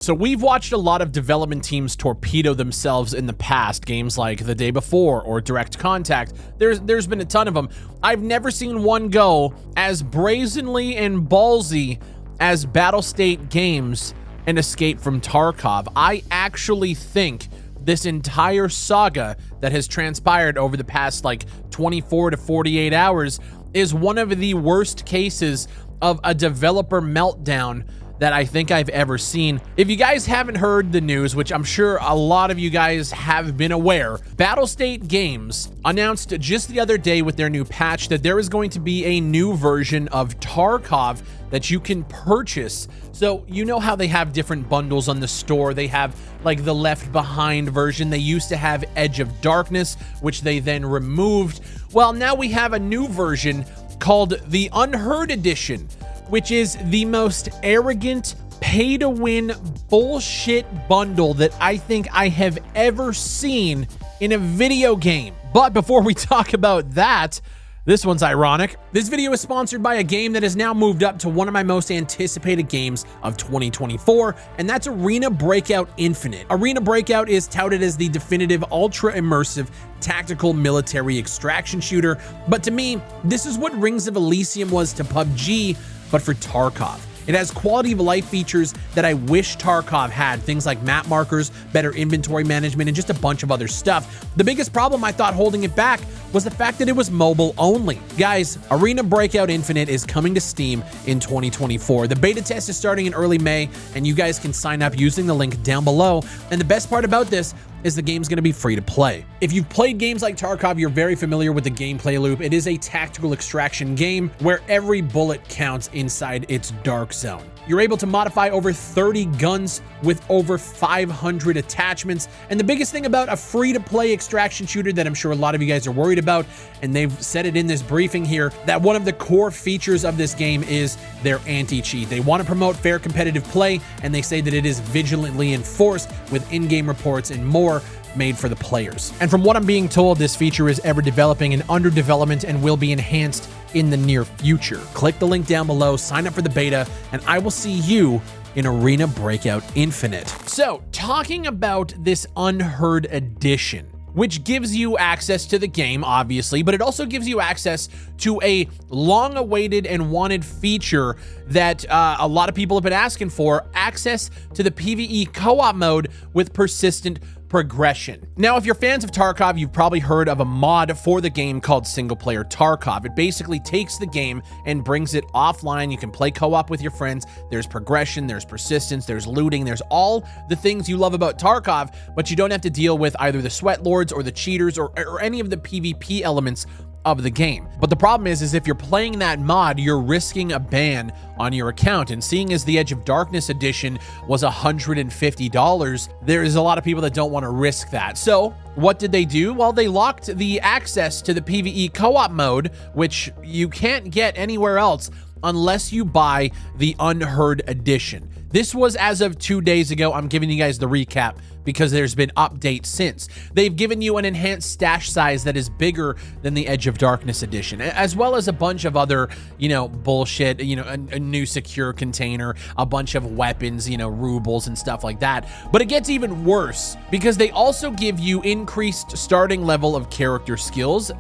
So we've watched a lot of development teams torpedo themselves in the past, games like The Day Before or Direct Contact. There's been a ton of them. I've never seen one go as brazenly and ballsy as Battlestate Games and Escape from Tarkov. I actually think this entire saga that has transpired over the past like 24 to 48 hours is one of the worst cases of a developer meltdown that I think I've ever seen. If you guys haven't heard the news, which I'm sure a lot of you guys have been aware, Battlestate Games announced just the other day with their new patch that there is going to be a new version of Tarkov that you can purchase. So you know how they have different bundles on the store. They have like the Left Behind version. They used to have Edge of Darkness, which they then removed. Well, now we have a new version called the Unheard Edition, which is the most arrogant, pay-to-win bullshit bundle that I think I have ever seen in a video game. But before we talk about that, this one's ironic. This video is sponsored by a game that has now moved up to one of my most anticipated games of 2024, and that's Arena Breakout Infinite. Arena Breakout is touted as the definitive ultra-immersive tactical military extraction shooter, but to me, this is what Rings of Elysium was to PUBG, but for Tarkov. It has quality of life features that I wish Tarkov had, things like map markers, better inventory management, and just a bunch of other stuff. The biggest problem I thought holding it back was the fact that it was mobile only. Guys, Arena Breakout Infinite is coming to Steam in 2024. The beta test is starting in early May, and you guys can sign up using the link down below. And the best part about this is the game's going to be free to play. If you've played games like Tarkov, you're very familiar with the gameplay loop. It is a tactical extraction game where every bullet counts inside its dark zone. You're able to modify over 30 guns with over 500 attachments. And the biggest thing about a free-to-play extraction shooter that I'm sure a lot of you guys are worried about, and they've said it in this briefing here, that one of the core features of this game is their anti-cheat. They want to promote fair competitive play, and they say that it is vigilantly enforced with in-game reports and more made for the players. And from what I'm being told, this feature is ever developing and under development and will be enhanced in the near future. Click the link down below, sign up for the beta, and I will see you in Arena Breakout Infinite. So, talking about this Unheard Edition, which gives you access to the game, obviously, but it also gives you access to a long-awaited and wanted feature that a lot of people have been asking for, access to the PvE co-op mode with persistent progression. Now, if you're fans of Tarkov, you've probably heard of a mod for the game called Single Player Tarkov. It basically takes the game and brings it offline. You can play co-op with your friends. There's progression, there's persistence, there's looting, there's all the things you love about Tarkov, but you don't have to deal with either the sweat lords or the cheaters or any of the PvP elements of the game. But the problem is if you're playing that mod, you're risking a ban on your account. And seeing as the Edge of Darkness edition was $150, there is a lot of people that don't want to risk that. So what did they do? Well, they locked the access to the PvE co-op mode, which you can't get anywhere else unless you buy the Unheard edition. This was as of 2 days ago. I'm giving you guys the recap because there's been updates since. They've given you an enhanced stash size that is bigger than the Edge of Darkness edition, as well as a bunch of other, bullshit, a new secure container, a bunch of weapons, rubles and stuff like that. But it gets even worse because they also give you increased starting level of character skills,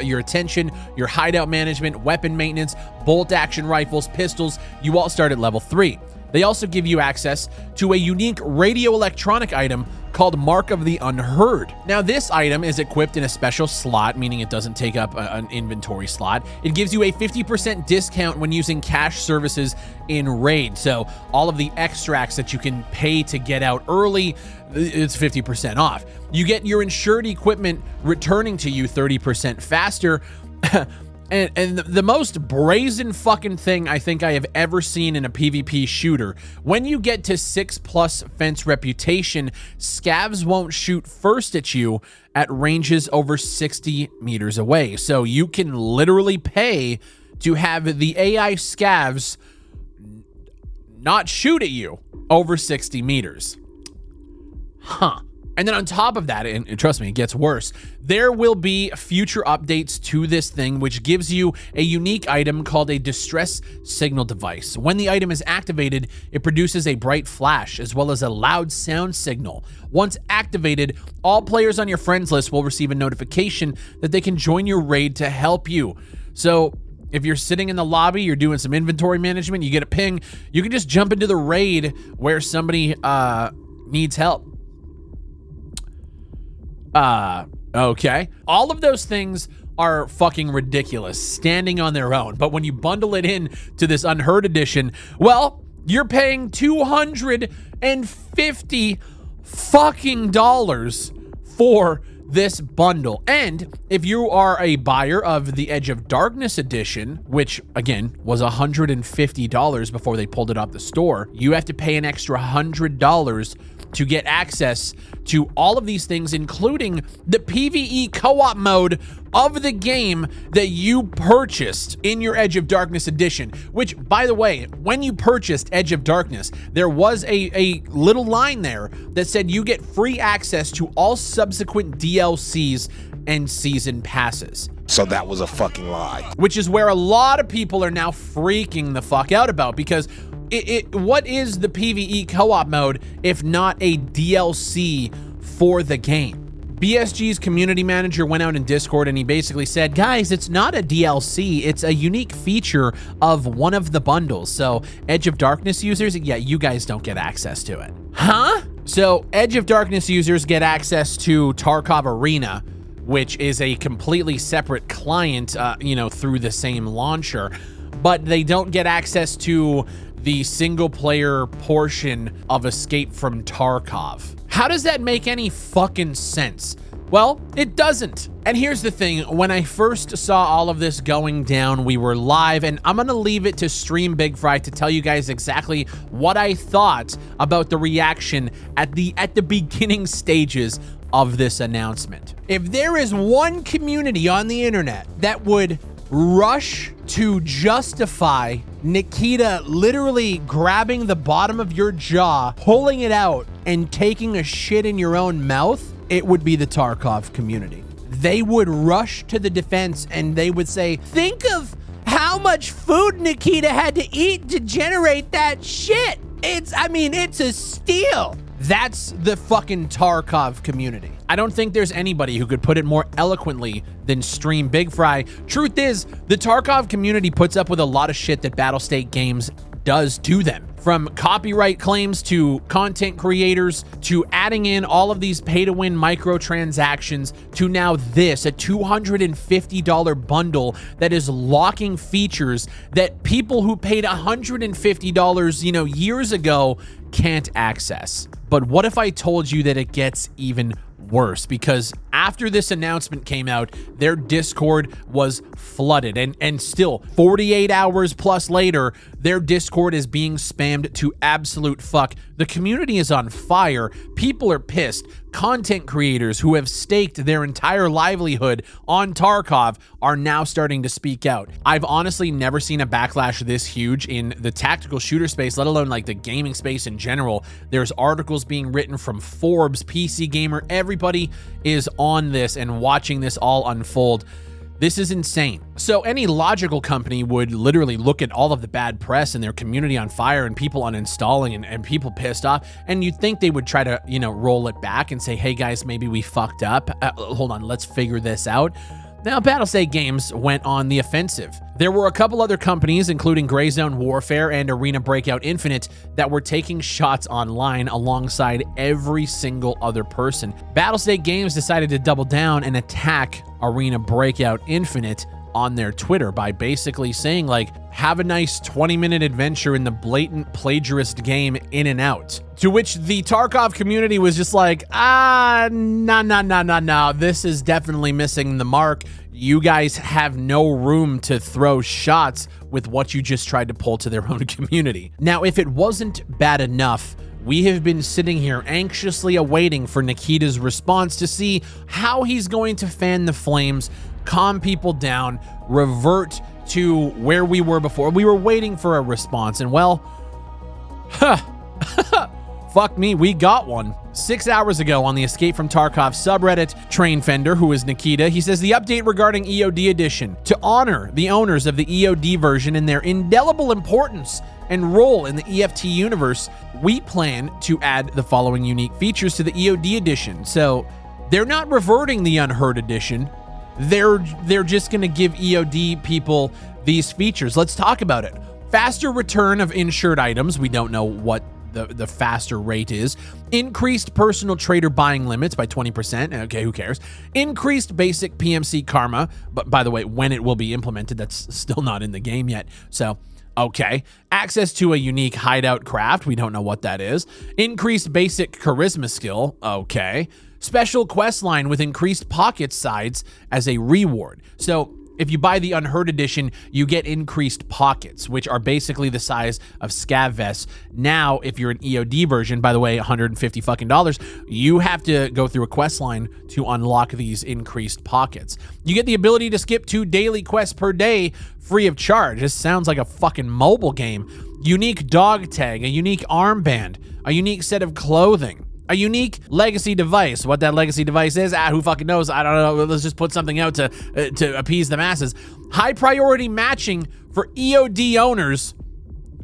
your attention, your hideout management, weapon maintenance, bolt action rifles, pistols. You all start at level 3. They also give you access to a unique radio electronic item called Mark of the Unheard. Now, this item is equipped in a special slot, meaning it doesn't take up an inventory slot. It gives you a 50% discount when using cash services in Raid. So all of the extracts that you can pay to get out early, it's 50% off. You get your insured equipment returning to you 30% faster. And the most brazen fucking thing I think I have ever seen in a PvP shooter, when you get to 6+ fence reputation, scavs won't shoot first at you at ranges over 60 meters away. So you can literally pay to have the AI scavs not shoot at you over 60 meters. Huh. And then on top of that, and trust me, it gets worse, there will be future updates to this thing, which gives you a unique item called a distress signal device. When the item is activated, it produces a bright flash as well as a loud sound signal. Once activated, all players on your friends list will receive a notification that they can join your raid to help you. So if you're sitting in the lobby, you're doing some inventory management, you get a ping, you can just jump into the raid where somebody needs help. Okay. All of those things are fucking ridiculous, standing on their own. But when you bundle it in to this Unheard edition, well, you're paying $250 fucking dollars for this bundle. And if you are a buyer of the Edge of Darkness edition, which again was $150 before they pulled it off the store, you have to pay an extra $100 to get access to all of these things, including the PvE co-op mode of the game that you purchased in your Edge of Darkness edition, which, by the way, when you purchased Edge of Darkness, there was a little line there that said you get free access to all subsequent DLCs and season passes. So that was a fucking lie. Which is where a lot of people are now freaking the fuck out about, because what is the PvE co-op mode if not a DLC for the game? BSG's community manager went out in Discord and he basically said, guys, it's not a DLC, it's a unique feature of one of the bundles. So Edge of Darkness users, yeah, you guys don't get access to it. Huh? So Edge of Darkness users get access to Tarkov Arena, which is a completely separate client, through the same launcher, but they don't get access to the single player portion of Escape from Tarkov. How does that make any fucking sense? Well, it doesn't. And here's the thing, when I first saw all of this going down, we were live, and I'm gonna leave it to Stream Big Fry to tell you guys exactly what I thought about the reaction at the beginning stages of this announcement. If there is one community on the internet that would rush to justify Nikita literally grabbing the bottom of your jaw, pulling it out, and taking a shit in your own mouth, it would be the Tarkov community. They would rush to the defense and they would say, think of how much food Nikita had to eat to generate that shit. It's a steal. That's the fucking Tarkov community. I don't think there's anybody who could put it more eloquently than Stream Big Fry. Truth is, the Tarkov community puts up with a lot of shit that Battlestate Games does to them. From copyright claims to content creators to adding in all of these pay-to-win microtransactions to now this, a $250 bundle that is locking features that people who paid $150, years ago can't access. But what if I told you that it gets even worse? Because after this announcement came out, their Discord was flooded, and still 48 hours plus later, their Discord is being spammed to absolute fuck. The community is on fire. People are pissed. Content creators who have staked their entire livelihood on Tarkov are now starting to speak out. I've honestly never seen a backlash this huge in the tactical shooter space, let alone like the gaming space in general. There's articles being written from Forbes, PC Gamer, everybody is on this and watching this all unfold. This is insane. So any logical company would literally look at all of the bad press and their community on fire and people uninstalling and people pissed off, and you'd think they would try to, roll it back and say, hey guys, maybe we fucked up. Hold on, let's figure this out. Now, Battlestate Games went on the offensive. There were a couple other companies, including Gray Zone Warfare and Arena Breakout Infinite, that were taking shots online alongside every single other person. Battlestate Games decided to double down and attack Arena Breakout Infinite on their Twitter by basically saying, have a nice 20-minute adventure in the blatant plagiarist game In and Out. To which the Tarkov community was just like, no, this is definitely missing the mark. You guys have no room to throw shots with what you just tried to pull to their own community. Now, if it wasn't bad enough, we have been sitting here anxiously awaiting for Nikita's response to see how he's going to fan the flames, calm people down, revert to where we were before. We were waiting for a response, and well, Fuck me, we got one. 6 hours ago on the Escape from Tarkov subreddit, Train Fender, who is Nikita, he says the update regarding EOD edition to honor the owners of the EOD version and their indelible importance and role in the EFT universe, we plan to add the following unique features to the EOD edition. So they're not reverting the Unheard edition. They're just going to give EOD people these features. Let's talk about it. Faster return of insured items. We don't know what the faster rate is. Increased personal trader buying limits by 20%. Okay, who cares? Increased basic PMC karma. But by the way, when it will be implemented, that's still not in the game yet. So, okay. Access to a unique hideout craft. We don't know what that is. Increased basic charisma skill. Okay. Special quest line with increased pocket size as a reward. So if you buy the Unheard edition, you get increased pockets, which are basically the size of scav vests. Now, if you're an EOD version, by the way, $150 fucking dollars, you have to go through a quest line to unlock these increased pockets. You get the ability to skip 2 daily quests per day free of charge. This sounds like a fucking mobile game. Unique dog tag, a unique armband, a unique set of clothing, a unique legacy device. What that legacy device is, who fucking knows? I don't know. Let's just put something out to appease the masses. High priority matching for EOD owners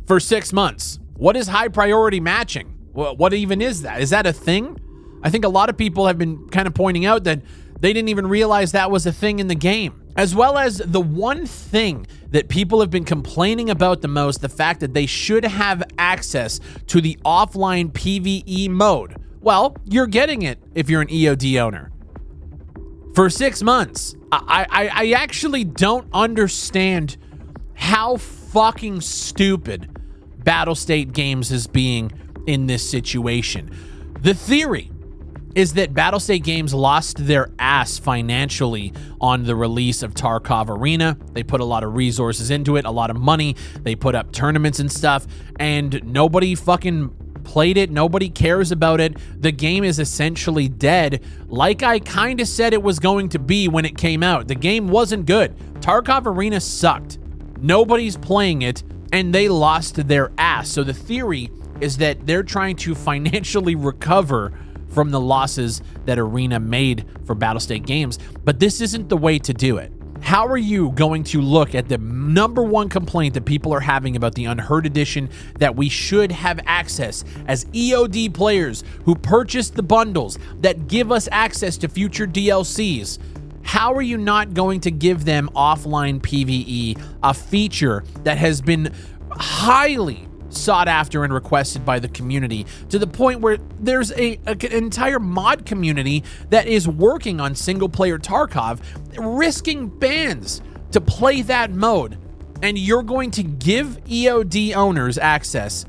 for 6 months. What is high priority matching? What even is that? Is that a thing? I think a lot of people have been kind of pointing out that they didn't even realize that was a thing in the game. As well as the one thing that people have been complaining about the most, the fact that they should have access to the offline PvE mode. Well, you're getting it if you're an EOD owner. For 6 months. I actually don't understand how fucking stupid Battlestate Games is being in this situation. The theory is that Battlestate Games lost their ass financially on the release of Tarkov Arena. They put a lot of resources into it, a lot of money. They put up tournaments and stuff, and nobody fucking played it. Nobody cares about it. The game is essentially dead, like I kind of said it was going to be when it came out. The game wasn't good. Tarkov Arena sucked. Nobody's playing it, and they lost their ass. So the theory is that they're trying to financially recover from the losses that Arena made for Battlestate Games, but this isn't the way to do it. How are you going to look at the #1 complaint that people are having about the Unheard edition, that we should have access as EOD players who purchased the bundles that give us access to future DLCs? How are you not going to give them offline PvE, a feature that has been highly sought after and requested by the community, to the point where there's an entire mod community that is working on single player Tarkov, risking bans to play that mode, and you're going to give EOD owners access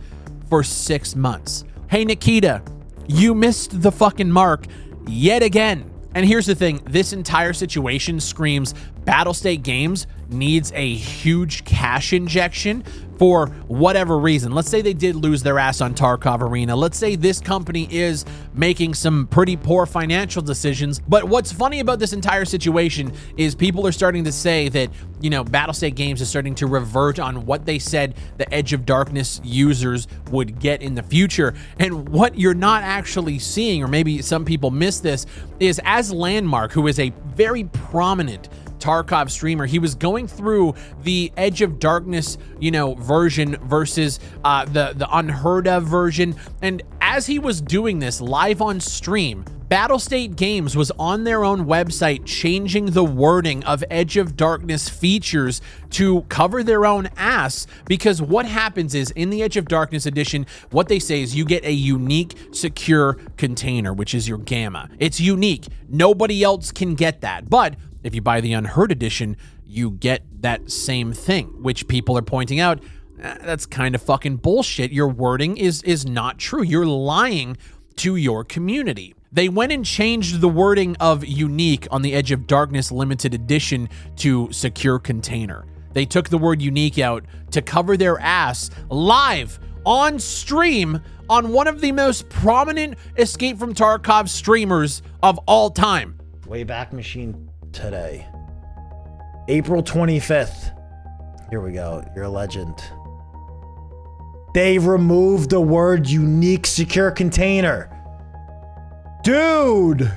for 6 months? Hey Nikita, you missed the fucking mark yet again. And here's the thing, this entire situation screams Battlestate Games needs a huge cash injection for whatever reason. Let's say they did lose their ass on Tarkov Arena. Let's say this company is making some pretty poor financial decisions. But what's funny about this entire situation is people are starting to say that, you know, Battlestate Games is starting to revert on what they said the Edge of Darkness users would get in the future. And what you're not actually seeing, or maybe some people miss this, is as Landmark, who is a very prominent Tarkov streamer, he was going through the Edge of Darkness, you know, version versus the Unheard of version. And as he was doing this live on stream, Battlestate Games was on their own website changing the wording of Edge of Darkness features to cover their own ass, because what happens is in the Edge of Darkness edition, what they say is you get a unique secure container, which is your gamma. It's unique. Nobody else can get that. But if you buy the Unheard edition, you get that same thing, which people are pointing out, that's kind of fucking bullshit. Your wording is not true. You're lying to your community. They went and changed the wording of unique on the Edge of Darkness limited edition to secure container. They took the word unique out to cover their ass live on stream on one of the most prominent Escape from Tarkov streamers of all time. Wayback Machine today, April 25th. Here we go. You're a legend. They removed the word unique secure container. Dude!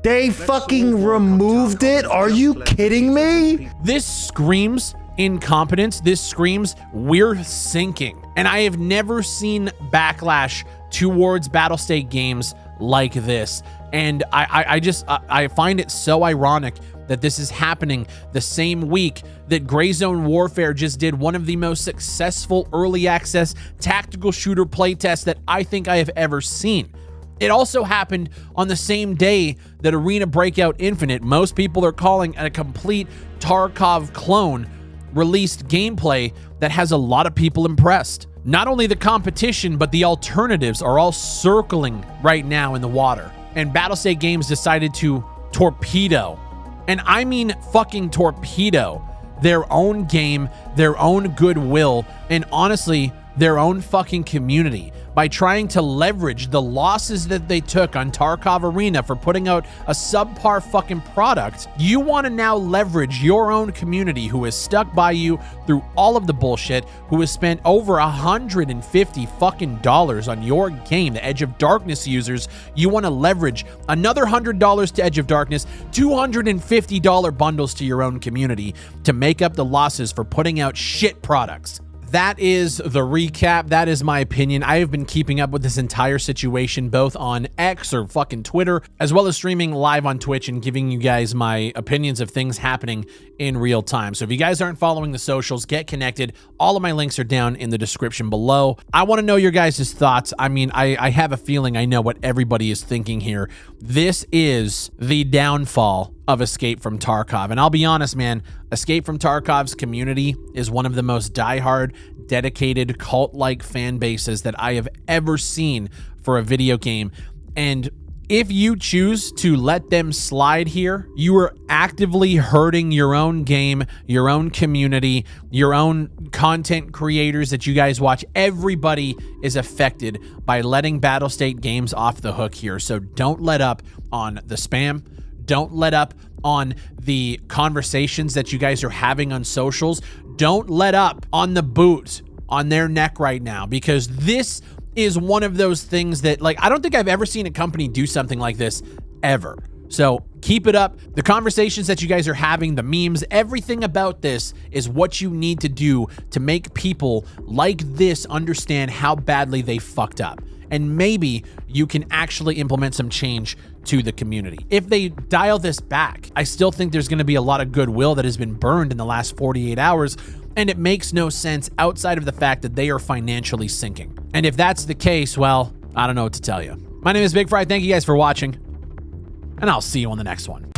They fucking removed it? Are you kidding me? This screams incompetence. This screams we're sinking. And I have never seen backlash towards Battlestate games like this. And I find it so ironic that this is happening the same week that Gray Zone Warfare just did one of the most successful early access tactical shooter playtests that I think I have ever seen. It also happened on the same day that Arena Breakout Infinite, most people are calling a complete Tarkov clone, released gameplay that has a lot of people impressed. Not only the competition, but the alternatives are all circling right now in the water. And Battlestate Games decided to torpedo, and I mean fucking torpedo, their own game, their own goodwill, and honestly, their own fucking community by trying to leverage the losses that they took on Tarkov Arena for putting out a subpar fucking product. You want to now leverage your own community who has stuck by you through all of the bullshit, who has spent over $150 fucking dollars on your game, the Edge of Darkness users. You want to leverage another $100 to Edge of Darkness, $250 bundles to your own community to make up the losses for putting out shit products. That is the recap. That is my opinion. I have been keeping up with this entire situation, both on X or fucking Twitter, as well as streaming live on Twitch and giving you guys my opinions of things happening in real time. So if you guys aren't following the socials, get connected. All of my links are down in the description below. I want to know your guys' thoughts. I mean, I have a feeling I know what everybody is thinking here. This is the downfall of Escape from Tarkov. And I'll be honest, man, Escape from Tarkov's community is one of the most diehard, dedicated, cult-like fan bases that I have ever seen for a video game. And if you choose to let them slide here, you are actively hurting your own game, your own community, your own content creators that you guys watch. Everybody is affected by letting Battlestate Games off the hook here. So don't let up on the spam. Don't let up on the conversations that you guys are having on socials. Don't let up on the boot on their neck right now, because this is one of those things that, like, I don't think I've ever seen a company do something like this ever. So keep it up. The conversations that you guys are having, the memes, everything about this is what you need to do to make people like this understand how badly they fucked up. And maybe you can actually implement some change to the community. If they dial this back, I still think there's going to be a lot of goodwill that has been burned in the last 48 hours, and it makes no sense outside of the fact that they are financially sinking. And if that's the case, well, I don't know what to tell you. My name is Big Fry. Thank you guys for watching, and I'll see you on the next one.